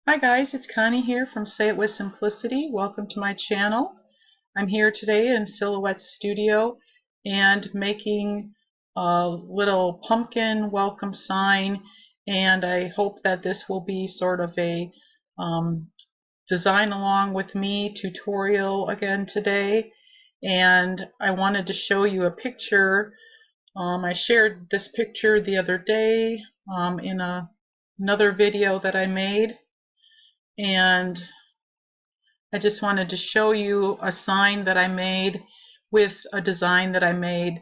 Hi guys, it's Connie here from Say It With Simplicity. Welcome to my channel. I'm here today in Silhouette Studio and making a little pumpkin welcome sign, and I hope that this will be sort of a design along with me tutorial again today. And I wanted to show you a picture. I shared this picture the other day in another video that I made. And I just wanted to show you a sign that I made with a design that I made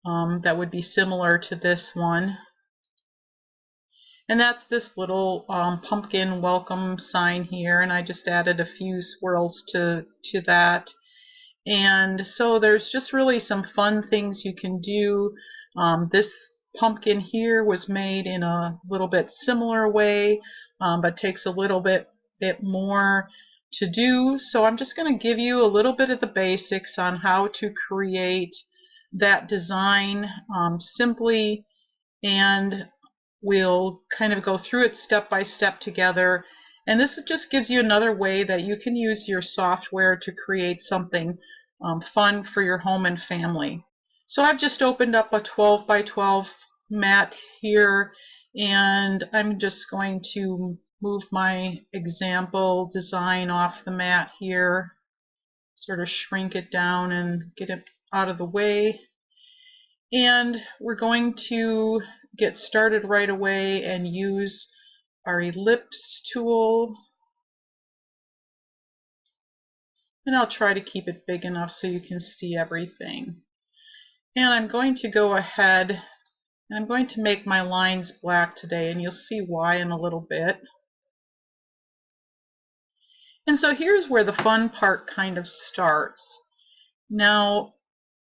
that would be similar to this one. And that's this little pumpkin welcome sign here, and I just added a few swirls to that. And so there's just really some fun things you can do. This pumpkin here was made in a little bit similar way, but takes a little bit more to do. So I'm just going to give you a little bit of the basics on how to create that design simply, and we'll kind of go through it step by step together. And this just gives you another way that you can use your software to create something fun for your home and family. So I've just opened up a 12 by 12 mat here, and I'm just going to move my example design off the mat here, sort of shrink it down and get it out of the way. And we're going to get started right away and use our Ellipse tool. And I'll try to keep it big enough so you can see everything. And I'm going to go ahead and I'm going to make my lines black today, and you'll see why in a little bit. And so here's where the fun part kind of starts. Now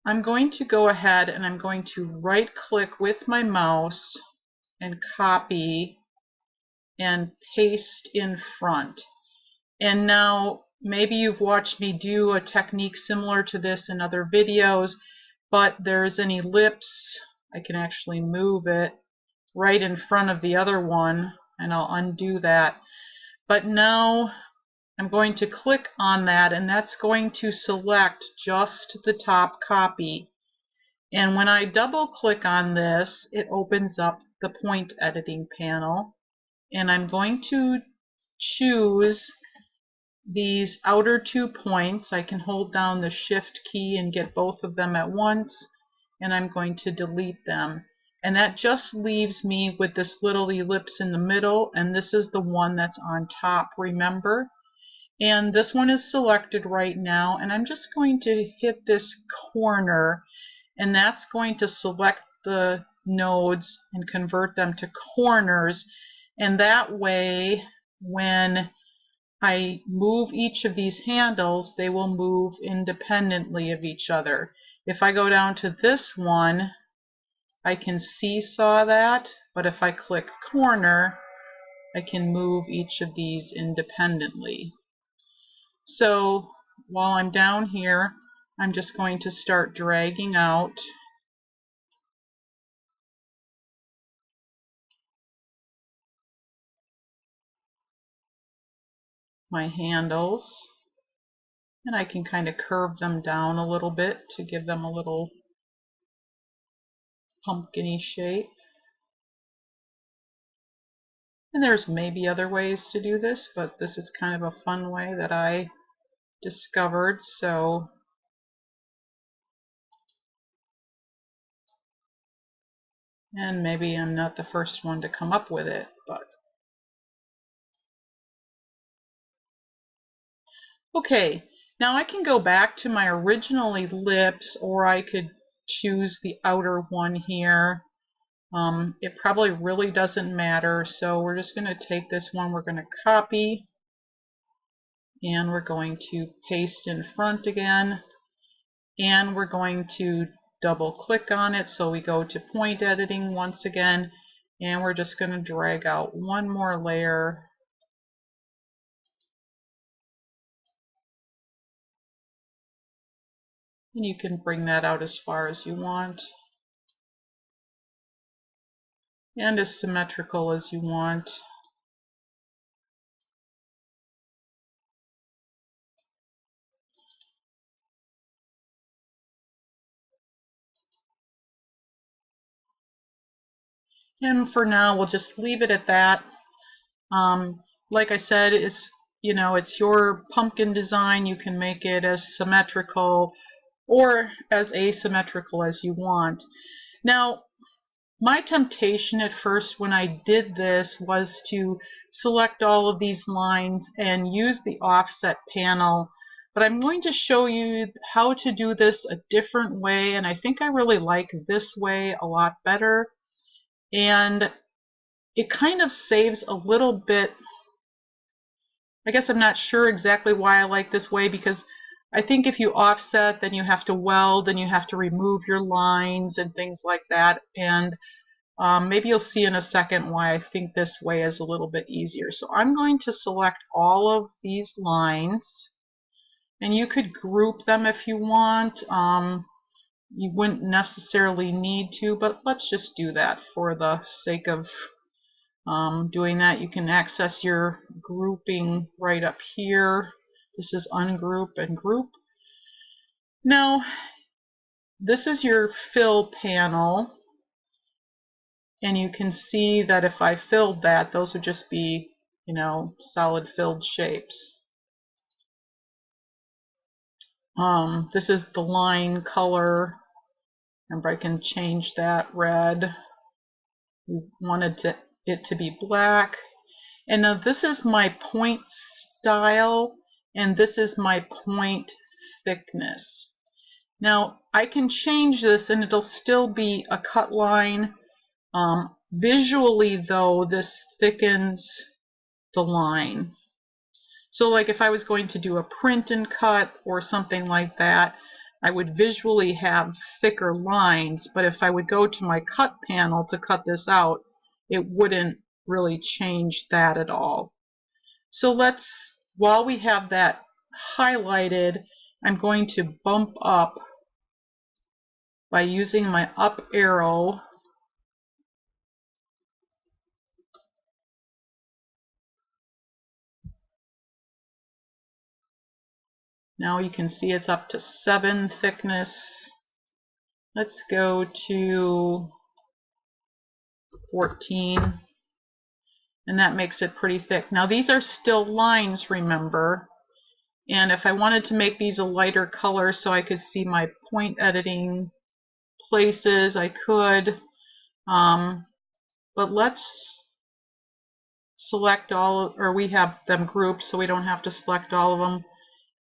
I'm going to go ahead and I'm going to right click with my mouse and copy and paste in front. And now maybe you've watched me do a technique similar to this in other videos, but there's an ellipse. I can actually move it right in front of the other one, and I'll undo that. But now I'm going to click on that, and that's going to select just the top copy. And when I double click on this, it opens up the point editing panel, and I'm going to choose these outer 2 points. I can hold down the shift key and get both of them at once, and I'm going to delete them. And that just leaves me with this little ellipse in the middle, and this is the one that's on top, remember? And this one is selected right now, and I'm just going to hit this corner, and that's going to select the nodes and convert them to corners. And that way, when I move each of these handles, they will move independently of each other. If I go down to this one, I can seesaw that, but if I click corner, I can move each of these independently. So while I'm down here, I'm just going to start dragging out my handles, and I can kind of curve them down a little bit to give them a little pumpkin-y shape. And there's maybe other ways to do this, but this is kind of a fun way that I discovered. So and maybe I'm not the first one to come up with it, but okay. Now I can go back to my original ellipse, or I could choose the outer one here. It probably really doesn't matter, so we're just going to take this one, we're going to copy, and we're going to paste in front again, and we're going to double click on it, so we go to point editing once again, and we're just going to drag out one more layer. And you can bring that out as far as you want, and as symmetrical as you want. And for now, we'll just leave it at that. Like I said, it's your pumpkin design. You can make it as symmetrical or as asymmetrical as you want. Now, my temptation at first when I did this was to select all of these lines and use the offset panel, but I'm going to show you how to do this a different way, and I think I really like this way a lot better, and it kind of saves a little bit. I guess I'm not sure exactly why I like this way, because I think if you offset, then you have to weld and you have to remove your lines and things like that, and maybe you'll see in a second why I think this way is a little bit easier. So I'm going to select all of these lines, and you could group them if you want. You wouldn't necessarily need to, but let's just do that for the sake of doing that. You can access your grouping right up here. This is ungroup and group. Now, this is your fill panel. And you can see that if I filled that, those would just be, solid filled shapes. This is the line color. Remember, I can change that red. We wanted it to be black. And now this is my point style, and this is my point thickness. Now, I can change this, and it'll still be a cut line. Visually, though, this thickens the line. So like if I was going to do a print and cut or something like that, I would visually have thicker lines, but if I would go to my cut panel to cut this out, it wouldn't really change that at all. So while we have that highlighted, I'm going to bump up by using my up arrow. Now you can see it's up to 7 thickness. Let's go to 14, and that makes it pretty thick. Now these are still lines, remember, and if I wanted to make these a lighter color so I could see my point editing places, I could, but let's select all, or we have them grouped so we don't have to select all of them,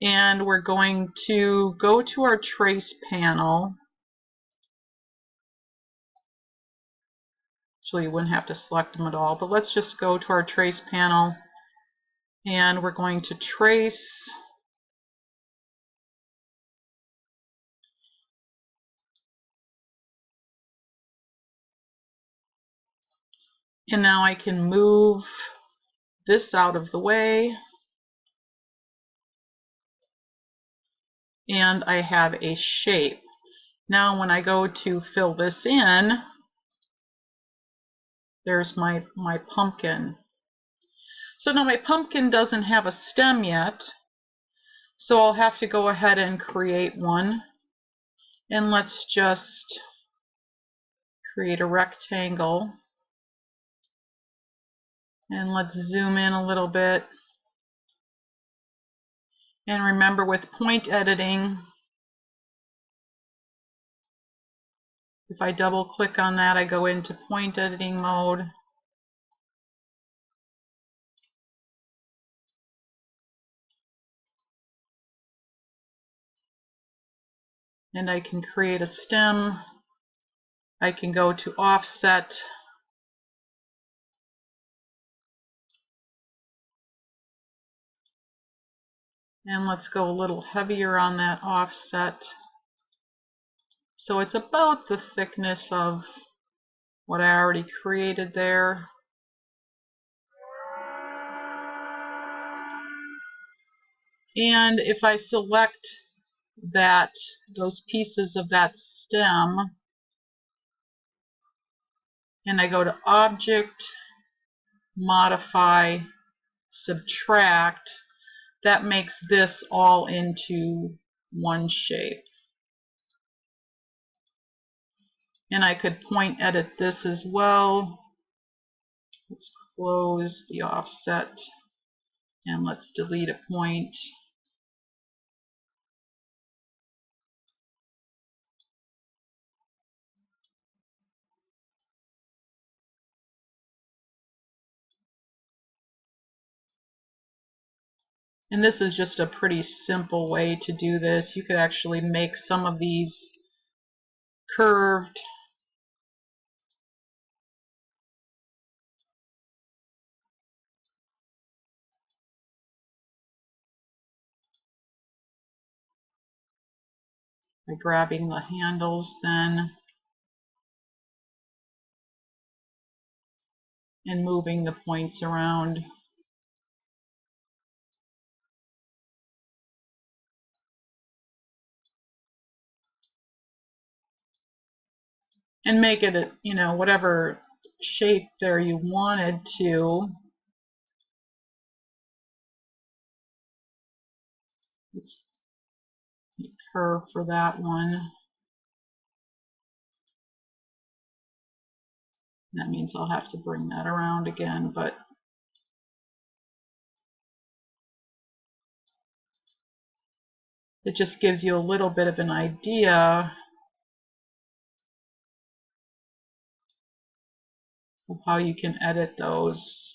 and we're going to go to our trace panel. Actually, you wouldn't have to select them at all, but let's just go to our trace panel, and we're going to trace and now I can move this out of the way, and I have a shape. Now when I go to fill this in, there's my pumpkin. So now my pumpkin doesn't have a stem yet, so I'll have to go ahead and create one. And let's just create a rectangle. And let's zoom in a little bit. And remember, with point editing, if I double click on that, I go into point editing mode. And I can create a stem. I can go to offset. And let's go a little heavier on that offset. So it's about the thickness of what I already created there. And if I select those pieces of that stem, and I go to Object, Modify, Subtract, that makes this all into one shape. And I could point edit this as well. Let's close the offset and let's delete a point. And this is just a pretty simple way to do this. You could actually make some of these curved. By grabbing the handles then and moving the points around. And make it, you know, whatever shape there you wanted to. Let's curve for that one. That means I'll have to bring that around again, but it just gives you a little bit of an idea of how you can edit those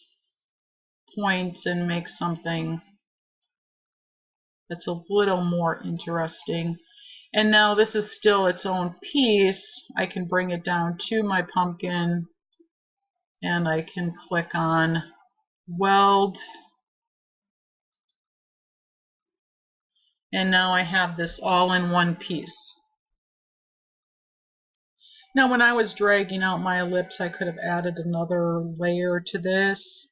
points and make something that's a little more interesting. And now this is still its own piece. I can bring it down to my pumpkin and I can click on Weld. And now I have this all in one piece. Now when I was dragging out my ellipse, I could have added another layer to this,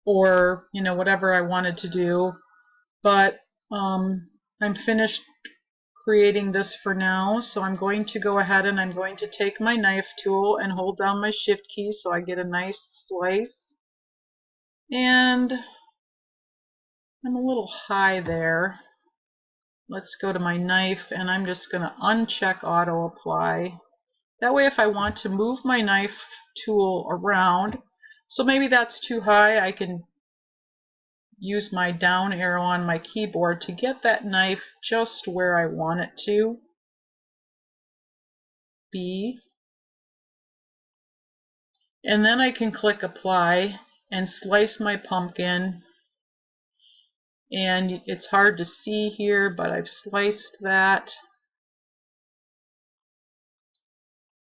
or you know, whatever I wanted to do, but I'm finished creating this for now, so I'm going to go ahead and I'm going to take my knife tool and hold down my shift key so I get a nice slice. And I'm a little high there. Let's go to my knife and I'm just going to uncheck auto apply. That way if I want to move my knife tool around, so maybe that's too high, I can use my down arrow on my keyboard to get that knife just where I want it to be. And then I can click apply and slice my pumpkin. And it's hard to see here, but I've sliced that.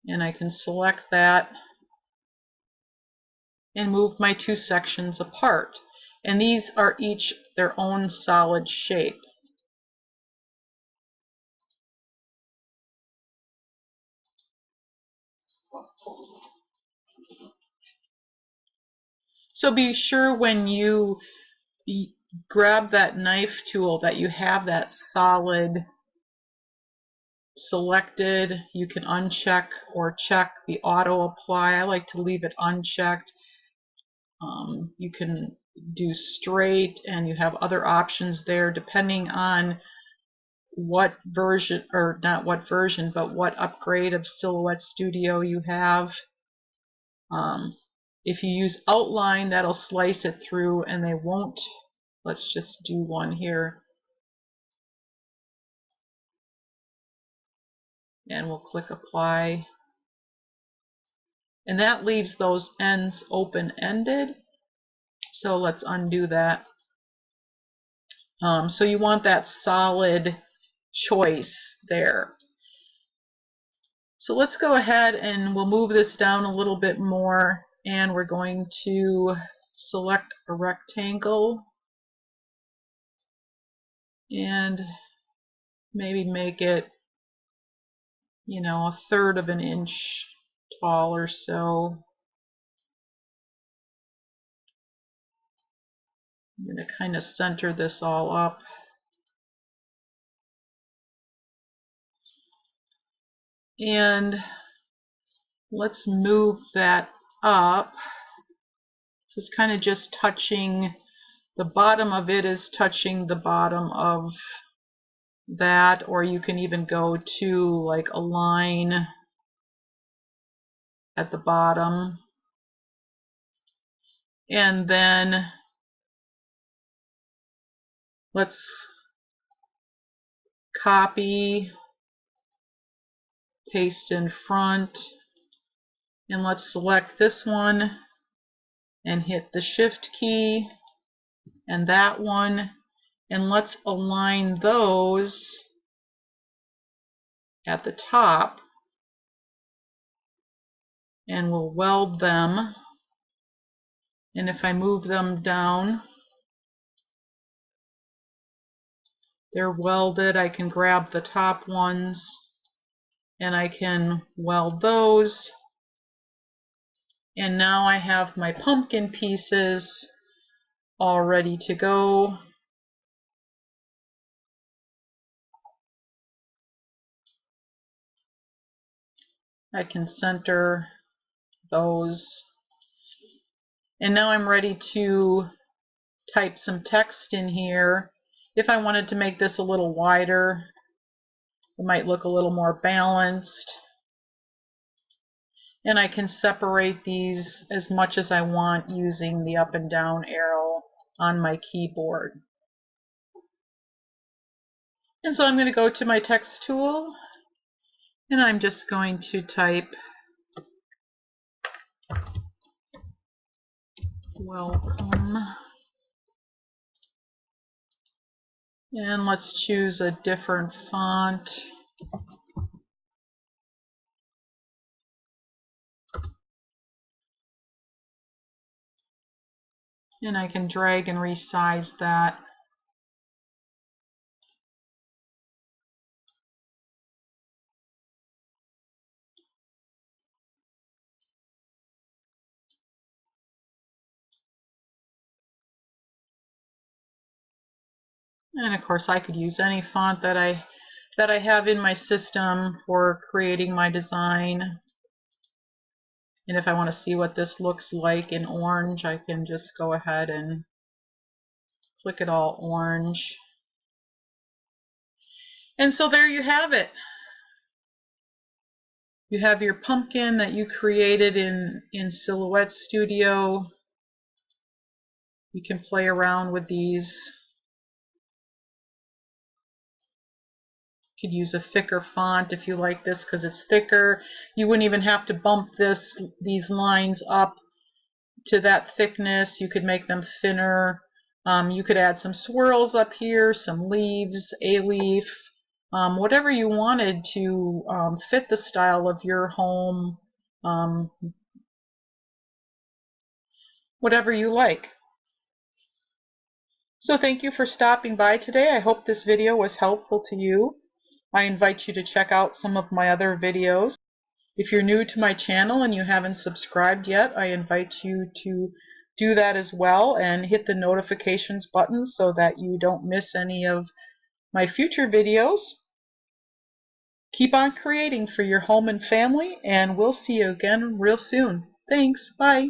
And I can select that and move my two sections apart. And these are each their own solid shape. So be sure when you grab that knife tool that you have that solid selected. You can uncheck or check the auto apply. I like to leave it unchecked. You can do straight, and you have other options there depending on what version, or not what version, but what upgrade of Silhouette Studio you have. If you use outline, that'll slice it through and they won't. Let's just do one here. And we'll click apply. And that leaves those ends open-ended. So let's undo that. So you want that solid choice there. So let's go ahead and we'll move this down a little bit more, and we're going to select a rectangle and maybe make it, you know, 1/3 of an inch tall or so. I'm going to kind of center this all up. And let's move that up. So it's kind of just touching, the bottom of it is touching the bottom of that, or you can even go to like a line at the bottom. And then let's copy, paste in front, and let's select this one and hit the Shift key and that one, and let's align those at the top, and we'll weld them. And if I move them down, they're welded. I can grab the top ones and I can weld those. And now I have my pumpkin pieces all ready to go. I can center those. And now I'm ready to type some text in here. If I wanted to make this a little wider, it might look a little more balanced. And I can separate these as much as I want using the up and down arrow on my keyboard. And so I'm going to go to my text tool, and I'm just going to type welcome. And let's choose a different font. And I can drag and resize that. And of course I could use any font that I have in my system for creating my design. And if I want to see what this looks like in orange, I can just go ahead and click it all orange. And so there you have it. You have your pumpkin that you created in Silhouette Studio. You can play around with these. You could use a thicker font if you like this because it's thicker. You wouldn't even have to bump these lines up to that thickness. You could make them thinner. You could add some swirls up here, some leaves, a leaf, whatever you wanted to fit the style of your home, whatever you like. So thank you for stopping by today. I hope this video was helpful to you. I invite you to check out some of my other videos. If you're new to my channel and you haven't subscribed yet, I invite you to do that as well and hit the notifications button so that you don't miss any of my future videos. Keep on creating for your home and family, and we'll see you again real soon. Thanks. Bye.